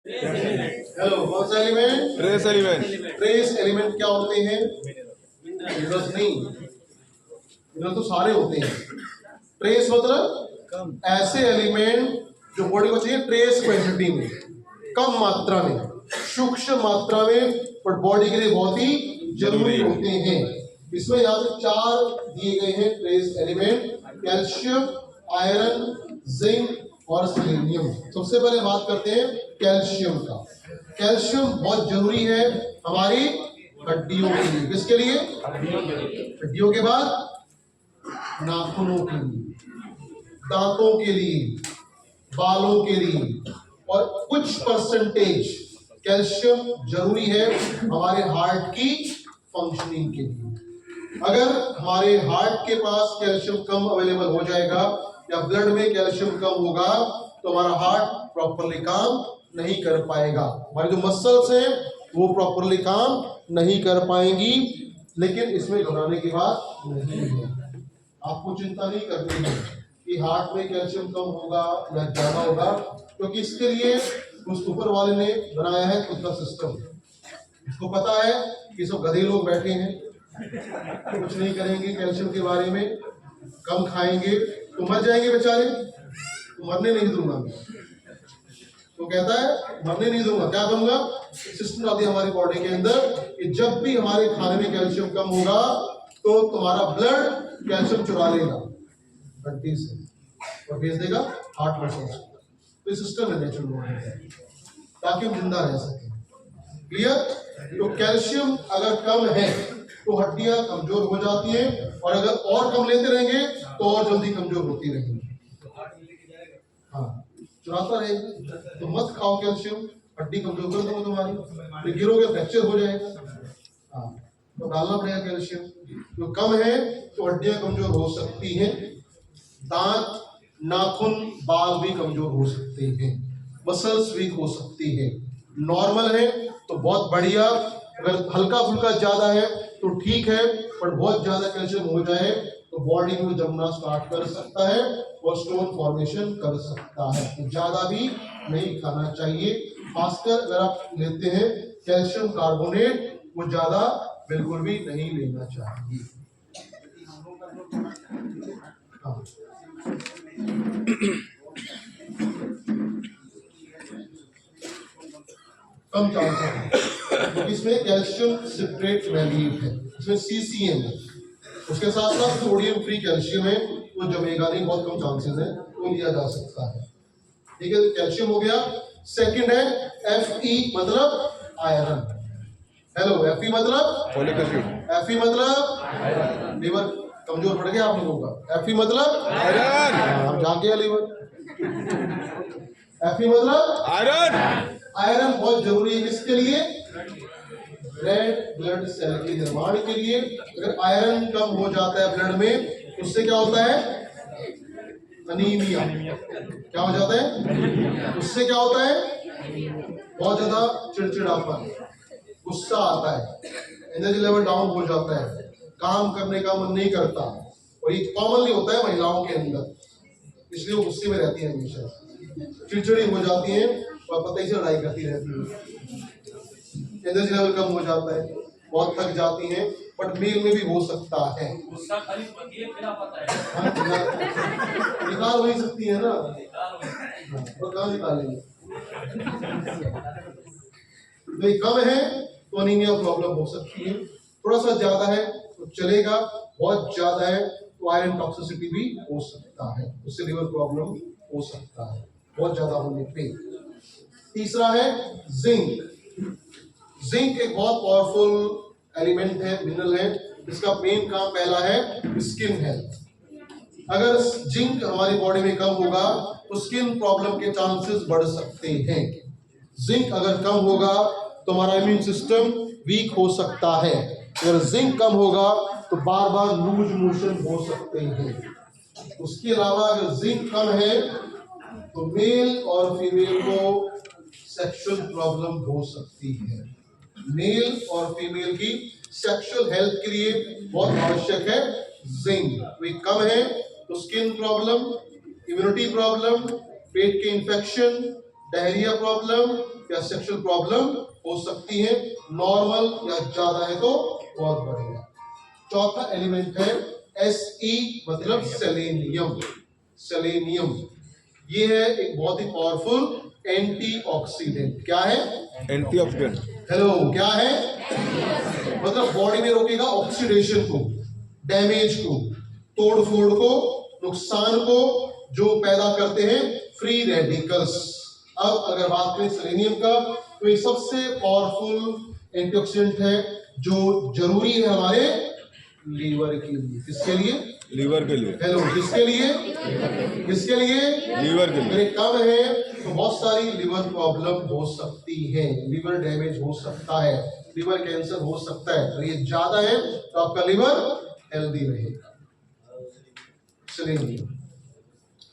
Hello, कौन सा element? Trace element. Trace element क्या होते हैं? मिनरल्स नहीं, मिनरल तो सारे होते हैं। ट्रेस मतलब ऐसे एलिमेंट जो बॉडी को चाहिए ट्रेस क्वांटिटी में, कम मात्रा में, सूक्ष्म मात्रा में, पर बॉडी के लिए बहुत ही जरूरी होते हैं। इसमें यहाँ पे 4 दिए गए हैं trace element: calcium, iron, zinc और सेलेनियम। सबसे पहले बात करते हैं कैल्शियम का। कैल्शियम बहुत जरूरी है हमारी हड्डियों के लिए। किसके लिए? हड्डियों के बाद नाखूनों के लिए, दांतों के लिए, बालों के लिए, और कुछ परसेंटेज कैल्शियम जरूरी है हमारे हार्ट की फंक्शनिंग के लिए। अगर हमारे हार्ट के पास कैल्शियम कम अवेलेबल हो जाएगा या ब्लड में कैल्शियम कम होगा तो हमारा हार्ट प्रॉपरली काम नहीं कर पाएगा। हमारी जो मसल्स हैं वो प्रॉपरली काम नहीं कर पाएंगी। लेकिन इसमें घबराने की बात नहीं है, आपको चिंता नहीं करनी है कि हार्ट में कैल्शियम कम होगा या ज्यादा होगा, क्योंकि इसके लिए उस ऊपर वाले ने बनाया है खुद का सिस्टम। इसको पता है कि सब गधे लोग बैठे हैं, कुछ नहीं करेंगे कैल्शियम के बारे में, कम खाएंगे तो मर जाएंगे बेचारे, तो मरने नहीं दूंगा मैं। तो कहता है मरने नहीं दूंगा, क्या करूंगा? सिस्टम डाल दिया हमारी बॉडी के अंदर कि जब भी हमारे खाने में कैल्शियम कम होगा तो तुम्हारा ब्लड कैल्शियम चुरा लेगा हड्डी से और भेज देगा हार्ट मसल्स को। तो ये सिस्टम है नेचुरल बॉडी का, ताकि हम जिंदा रह सकें। क्लियर? तो कैल्शियम अगर कम है तो हड्डियां कमजोर हो जाती हैं, और अगर और कम लेते रहेंगे तो और जल्दी कमजोर होती रहेंगी। हाँ, चुराता रहेगा तो मत खाओ कैल्शियम, हड्डी कमजोर कर दो तुम्हारी, फिर गिरोगे फ्रैक्चर हो जाएगा। हाँ, तो डालना पड़ेगा कैल्शियम। तो कम है तो हड्डियां कमजोर हो सकती हैं, दांत, नाखून, बाल भी कमजोर हो सकते हैं, मसल्स वीक हो सकती है। नॉर्मल है तो बहुत बढ़िया, अगर हल्का फुल्का ज्यादा है तो ठीक है, पर बहुत ज्यादा कैल्शियम हो जाए तो बॉडी में जमना स्टार्ट कर सकता है और स्टोन फॉर्मेशन कर सकता है। तो ज्यादा भी नहीं खाना चाहिए, खासकर अगर आप लेते हैं कैल्शियम कार्बोनेट, वो ज्यादा बिल्कुल भी नहीं लेना चाहिए। हाँ। कम चांस है, इसमें कैल्शियम सिट्रेट वैल्यू है, इसमें CCM है, उसके साथ साथ सोडियम फ्री कैल्शियम है, वो जमेगा नहीं, बहुत कम चांसेस है, तो लिया जा सकता है। ठीक है, तो कैल्शियम हो गया। सेकंड है Fe मतलब आयरन। हेलो, Fe मतलब फोलिक एसिड। Fe मतलब लीवर कमजोर पड़ गया आप लोगों का। Fe मतलब आयरन। जाके लीवर। Fe मतलब आयरन। आयरन बहुत जरूरी है, किसके लिए? रेड ब्लड सेल के निर्माण के लिए। अगर आयरन कम हो जाता है ब्लड में, उससे क्या होता है? अनीमिया। क्या हो जाता है? उससे क्या होता है? बहुत ज्यादा चिड़चिड़ापन, गुस्सा आता है, एनर्जी लेवल डाउन हो जाता है, काम करने का मन नहीं करता, और ये कॉमनली होता है महिलाओं के अंदर, इसलिए वो गुस्से में रहती है, हमेशा चिड़चिड़ी हो जाती है और पता ही से लड़ाई करती रहती है। एनर्जी लेवल कम हो जाता है, बहुत थक जाती हैं, बट मेल में भी हो सकता है। गुस्सा खाली पति है, फिर आता है। हाँ, निकाल नहीं सकती है ना, तो कहाँ निकालेंगे? तो ये कम है तो अनीमिया प्रॉब्लम हो सकती है, थोड़ा सा ज्यादा है तो चलेगा, बहुत ज्यादा है तो आयरन टॉक्सिसिटी भी हो सकता है, उससे लिवर प्रॉब्लम हो सकता है बहुत ज्यादा होने पे। तीसरा है जिंक। जिंक एक बहुत पावरफुल एलिमेंट है, मिनरल है, जिसका मेन काम पहला है स्किन हेल्थ। अगर जिंक हमारी बॉडी में कम होगा तो स्किन प्रॉब्लम के चांसेस बढ़ सकते हैं। जिंक अगर कम होगा तो हमारा इम्यून सिस्टम वीक हो सकता है। अगर जिंक कम होगा तो बार बार लूज मोशन हो सकते हैं। उसके अलावा अगर जिंक कम है तो मेल और फीमेल को सेक्सुअल प्रॉब्लम हो सकती है। मेल और फीमेल की सेक्सुअल हेल्थ के लिए बहुत आवश्यक है जिंक। वे कम है तो स्किन प्रॉब्लम, इम्यूनिटी प्रॉब्लम, पेट के इंफेक्शन, डायरिया प्रॉब्लम, या सेक्सुअल प्रॉब्लम हो सकती है, नॉर्मल या ज्यादा है तो बहुत बढ़िया। चौथा एलिमेंट है Se मतलब सेलेनियम। सेलेनियम ये है एक बहुत ही पावरफुल एंटीऑक्सीडेंट। क्या है? एंटीऑक्सीडेंट। हेलो, क्या है? मतलब बॉडी में रोकेगा ऑक्सीडेशन को, डैमेज को, तोड़ फोड़ को, नुकसान को, जो पैदा करते हैं फ्री रेडिकल्स। अब अगर बात करें सेलेनियम का, तो ये सबसे पावरफुल एंटीऑक्सीडेंट है जो जरूरी है हमारे लीवर के लिए। किसके लिए? लीवर के लिए। हेलो, किसके लिए? किसके लिए? लीवर के लिए। अगर कम है तो बहुत सारी लिवर प्रॉब्लम हो सकती है, लिवर डैमेज हो सकता है, लिवर कैंसर हो सकता है। अगर ये ज्यादा है तो आपका लिवर हेल्दी रहेगा। चलिए,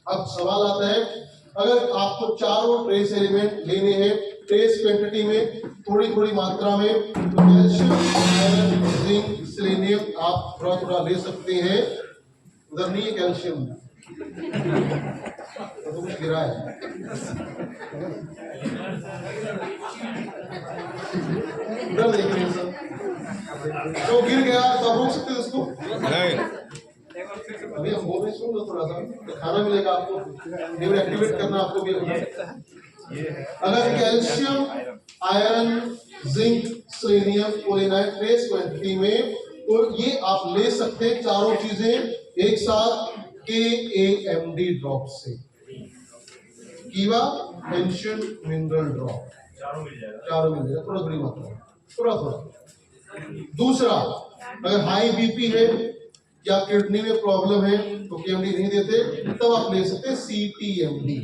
अब सवाल आता है, अगर आपको चारों ट्रेस एलिमेंट लेने हैं ट्रेस क्वांटिटी में, थोड़ी थोड़ी मात्रा में, तो कैल्शियम, आयरन, जिंक, सेलेनियम आप थोड़ा थोड़ा ले सकते हैं। उधर नहीं है कैल्शियम, तो कुछ गिरा है। उधर देखिए सब, तो गिर गया तो आप रोक सकते हैं उसको? नहीं। अभी हम बोल रहे, सुन लो थोड़ा सा, तो खाना मिलेगा आपको, लीवर एक्टिवेट करना आपको भी होगा। अगर कैल्शियम, आयरन, जिंक, सेलेनियम को लेना है ट्रेस क्वांटिटी में, तो ये आप ले सकते हैं चारों चीजें एक साथ KAMD ड्रॉप से, कीवा एंशिएंट मिनरल ड्रॉप, चारों मिल जाएगा, थोड़ा थोड़ी मात्रा में, थोड़ा थोड़ा। दूसरा, अगर हाई बीपी है या किडनी में प्रॉब्लम है तो KMD नहीं देते, तब आप ले सकते हैं CTMD।